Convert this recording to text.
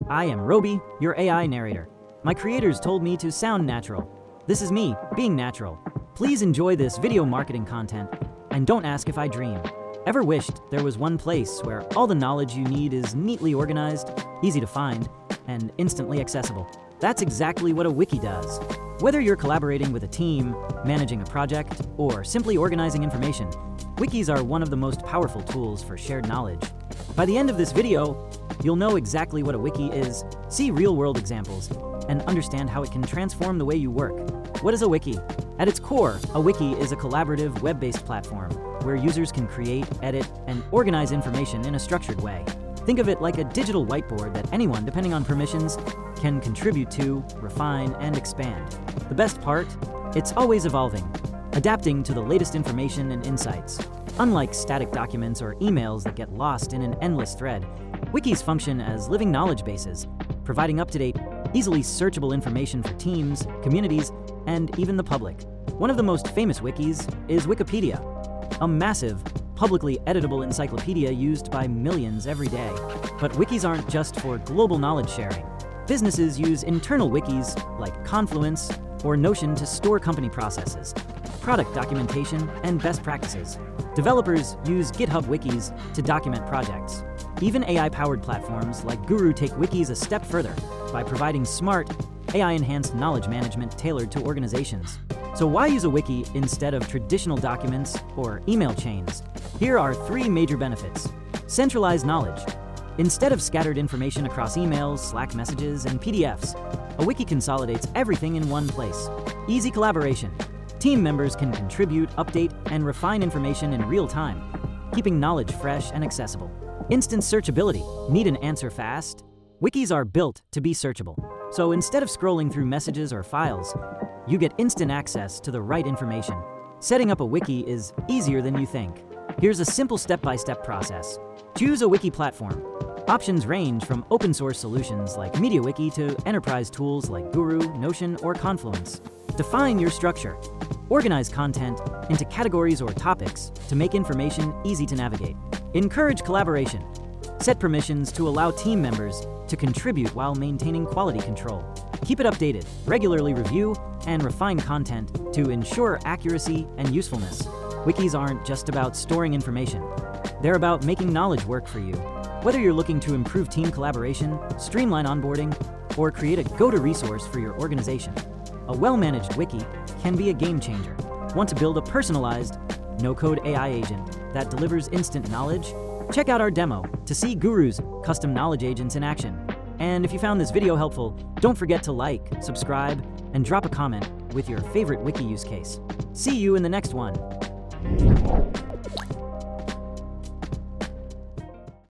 I am Roby, your AI narrator. My creators told me to sound natural. This is me, being natural. Please enjoy this video marketing content, and don't ask if I dream. Ever wished there was one place where all the knowledge you need is neatly organized, easy to find, and instantly accessible? That's exactly what a wiki does. Whether you're collaborating with a team, managing a project, or simply organizing information, wikis are one of the most powerful tools for shared knowledge. By the end of this video, you'll know exactly what a wiki is, see real-world examples, and understand how it can transform the way you work. What is a wiki? At its core, a wiki is a collaborative web-based platform where users can create, edit, and organize information in a structured way. Think of it like a digital whiteboard that anyone, depending on permissions, can contribute to, refine, and expand. The best part? It's always evolving, adapting to the latest information and insights. Unlike static documents or emails that get lost in an endless thread, wikis function as living knowledge bases, providing up-to-date, easily searchable information for teams, communities, and even the public. One of the most famous wikis is Wikipedia, a massive, publicly editable encyclopedia used by millions every day. But wikis aren't just for global knowledge sharing. Businesses use internal wikis like Confluence or Notion to store company processes, product documentation, and best practices. Developers use GitHub wikis to document projects. Even AI-powered platforms like Guru take wikis a step further by providing smart, AI-enhanced knowledge management tailored to organizations. So why use a wiki instead of traditional documents or email chains? Here are 3 major benefits. Centralized knowledge. Instead of scattered information across emails, Slack messages, and PDFs, a wiki consolidates everything in one place. Easy collaboration. Team members can contribute, update, and refine information in real time, keeping knowledge fresh and accessible. Instant searchability. Need an answer fast? Wikis are built to be searchable. So instead of scrolling through messages or files, you get instant access to the right information. Setting up a wiki is easier than you think. Here's a simple step-by-step process. Choose a wiki platform. Options range from open-source solutions like MediaWiki to enterprise tools like Guru, Notion, or Confluence. Define your structure. Organize content into categories or topics to make information easy to navigate. Encourage collaboration. Set permissions to allow team members to contribute while maintaining quality control. Keep it updated. Regularly review and refine content to ensure accuracy and usefulness. Wikis aren't just about storing information. They're about making knowledge work for you. Whether you're looking to improve team collaboration, streamline onboarding, or create a go-to resource for your organization, a well-managed wiki can be a game changer. Want to build a personalized, no-code AI agent that delivers instant knowledge? Check out our demo to see Guru's custom knowledge agents in action. And if you found this video helpful, don't forget to like, subscribe, and drop a comment with your favorite wiki use case. See you in the next one.